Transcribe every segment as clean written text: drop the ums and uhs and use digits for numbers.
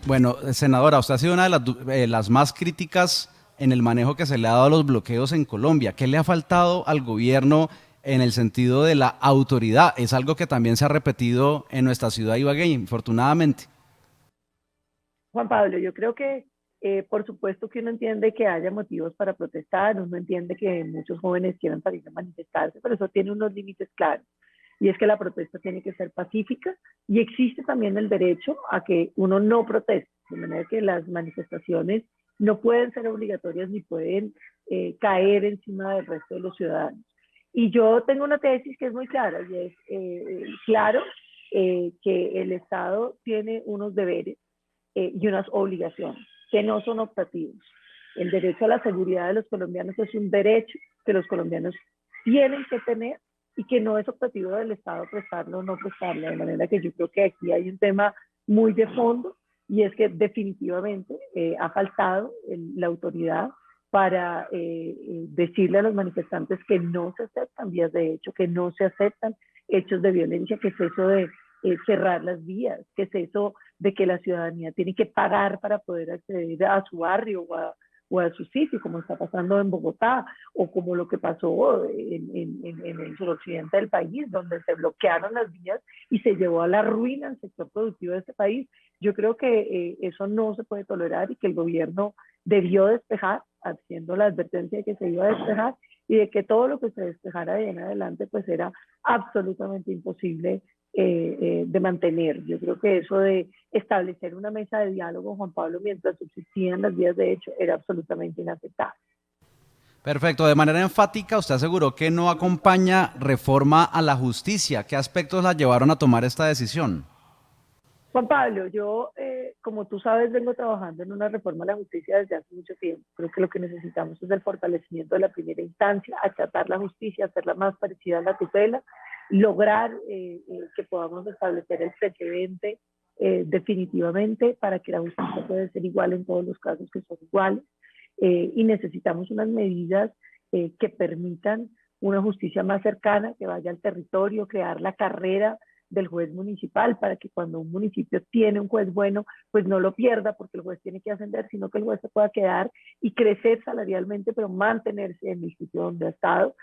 Bueno, senadora, usted ha sido una de las más críticas en el manejo que se le ha dado a los bloqueos en Colombia. ¿Qué le ha faltado al gobierno en el sentido de la autoridad? Es algo que también se ha repetido en nuestra ciudad de Ibagué, infortunadamente. Juan Pablo, yo creo que por supuesto que uno entiende que haya motivos para protestar, uno entiende que muchos jóvenes quieran salir a manifestarse, pero eso tiene unos límites claros. Y es que la protesta tiene que ser pacífica y existe también el derecho a que uno no proteste, de manera que las manifestaciones no pueden ser obligatorias ni pueden caer encima del resto de los ciudadanos. Y yo tengo una tesis que es muy clara y es claro que el Estado tiene unos deberes y unas obligaciones que no son optativos. El derecho a la seguridad de los colombianos es un derecho que los colombianos tienen que tener y que no es optativo del Estado prestarlo o no prestarlo. De manera que yo creo que aquí hay un tema muy de fondo y es que definitivamente ha faltado la autoridad para decirle a los manifestantes que no se aceptan vías de hecho, que no se aceptan hechos de violencia, que es eso de cerrar las vías, que es eso de que la ciudadanía tiene que pagar para poder acceder a su barrio o a su sitio, como está pasando en Bogotá, o como lo que pasó en el suroccidente del país, donde se bloquearon las vías y se llevó a la ruina el sector productivo de este país. Yo creo que eso no se puede tolerar y que el gobierno debió despejar, haciendo la advertencia de que se iba a despejar y de que todo lo que se despejara de en adelante pues era absolutamente imposible de mantener. Yo creo que eso de establecer una mesa de diálogo, Juan Pablo, mientras subsistían las vías de hecho, era absolutamente inaceptable. Perfecto. De manera enfática, usted aseguró que no acompaña reforma a la justicia. ¿Qué aspectos la llevaron a tomar esta decisión? Juan Pablo, yo, como tú sabes, vengo trabajando en una reforma a la justicia desde hace mucho tiempo. Creo que lo que necesitamos es el fortalecimiento de la primera instancia, achatar la justicia, hacerla más parecida a la tutela, lograr que podamos establecer el precedente definitivamente para que la justicia pueda ser igual en todos los casos que son iguales. Y necesitamos unas medidas que permitan una justicia más cercana, que vaya al territorio, crear la carrera del juez municipal para que cuando un municipio tiene un juez bueno, pues no lo pierda porque el juez tiene que ascender, sino que el juez se pueda quedar y crecer salarialmente, pero mantenerse en el sitio donde ha estado.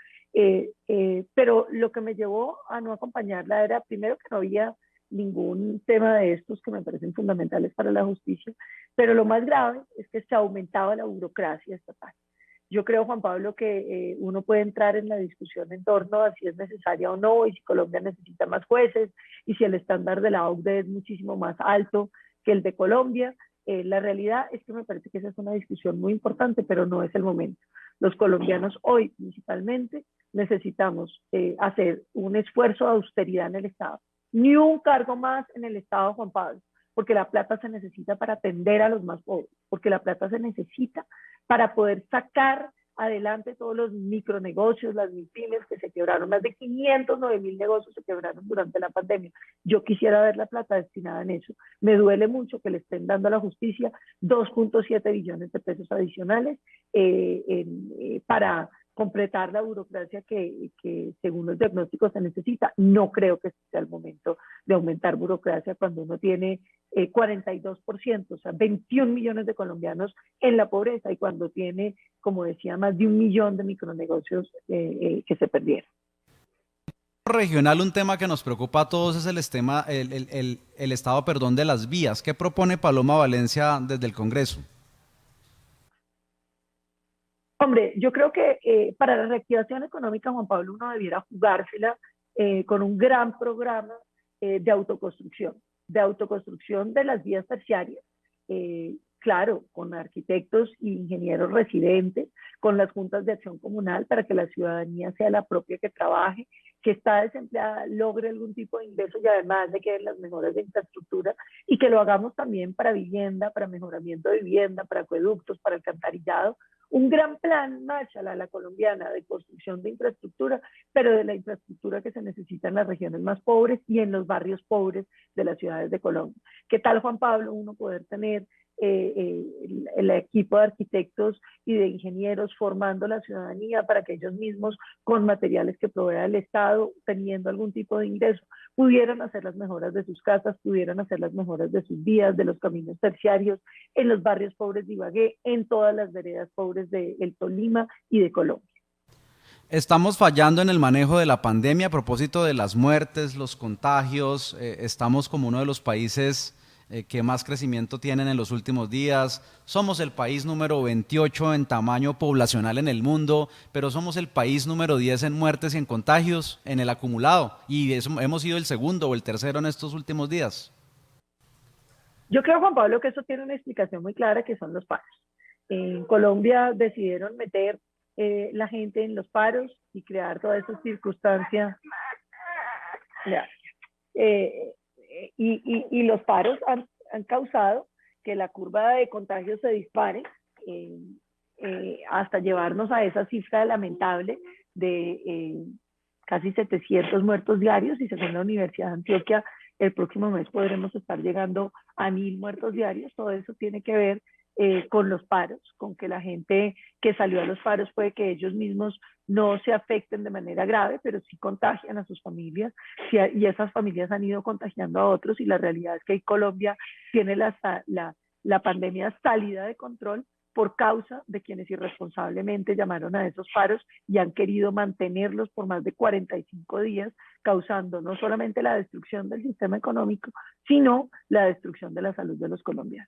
Pero lo que me llevó a no acompañarla era primero que no había ningún tema de estos que me parecen fundamentales para la justicia, pero lo más grave es que se aumentaba la burocracia estatal. Yo creo, Juan Pablo, que uno puede entrar en la discusión en torno a si es necesaria o no, y si Colombia necesita más jueces, y si el estándar de la OCDE es muchísimo más alto que el de Colombia. La realidad es que me parece que esa es una discusión muy importante, pero no es el momento. Los colombianos hoy principalmente necesitamos hacer un esfuerzo de austeridad en el Estado. Ni un cargo más en el Estado, Juan Pablo, porque la plata se necesita para atender a los más pobres, porque la plata se necesita para poder sacar adelante todos los micronegocios, las MIPIMES que se quebraron, más de 509.000 negocios se quebraron durante la pandemia. Yo quisiera ver la plata destinada en eso. Me duele mucho que le estén dando a la justicia 2.7 billones de pesos adicionales para completar la burocracia que según los diagnósticos se necesita. No creo que sea el momento de aumentar burocracia cuando uno tiene 42%, o sea, 21 millones de colombianos en la pobreza y cuando tiene, como decía, más de 1 millón de micronegocios que se perdieron. Regional, un tema que nos preocupa a todos es el estado, perdón, de las vías. ¿Qué propone Paloma Valencia desde el Congreso? Hombre, yo creo que para la reactivación económica, Juan Pablo, uno debiera jugársela con un gran programa de autoconstrucción de las vías terciarias, claro, con arquitectos e ingenieros residentes, con las juntas de acción comunal para que la ciudadanía sea la propia que trabaje, que está desempleada, logre algún tipo de ingreso y además de que den las mejoras de infraestructura y que lo hagamos también para vivienda, para mejoramiento de vivienda, para acueductos, para alcantarillado, un gran plan Marshall a la colombiana de construcción de infraestructura, pero de la infraestructura que se necesita en las regiones más pobres y en los barrios pobres de las ciudades de Colombia. ¿Qué tal, Juan Pablo, uno poder tener el equipo de arquitectos y de ingenieros formando la ciudadanía para que ellos mismos, con materiales que provea el Estado, teniendo algún tipo de ingreso, pudieran hacer las mejoras de sus casas, pudieran hacer las mejoras de sus vías, de los caminos terciarios, en los barrios pobres de Ibagué, en todas las veredas pobres de El Tolima y de Colombia. Estamos fallando en el manejo de la pandemia a propósito de las muertes, los contagios. Estamos como uno de los países que más crecimiento tienen en los últimos días. Somos el país número 28 en tamaño poblacional en el mundo, pero somos el país número 10 en muertes y en contagios en el acumulado. Y hemos sido el segundo o el tercero en estos últimos días. Yo creo, Juan Pablo, que eso tiene una explicación muy clara, que son los paros. En Colombia decidieron meter la gente en los paros y crear toda esa circunstancia. Y los paros han causado que la curva de contagios se dispare hasta llevarnos a esa cifra lamentable de casi 700 muertos diarios, y según la Universidad de Antioquia, el próximo mes podremos estar llegando a 1.000 muertos diarios. Todo eso tiene que ver con los paros, con que la gente que salió a los paros puede que ellos mismos no se afecten de manera grave, pero sí contagian a sus familias, y esas familias han ido contagiando a otros, y la realidad es que en Colombia tiene la pandemia salida de control por causa de quienes irresponsablemente llamaron a esos paros y han querido mantenerlos por más de 45 días, causando no solamente la destrucción del sistema económico, sino la destrucción de la salud de los colombianos.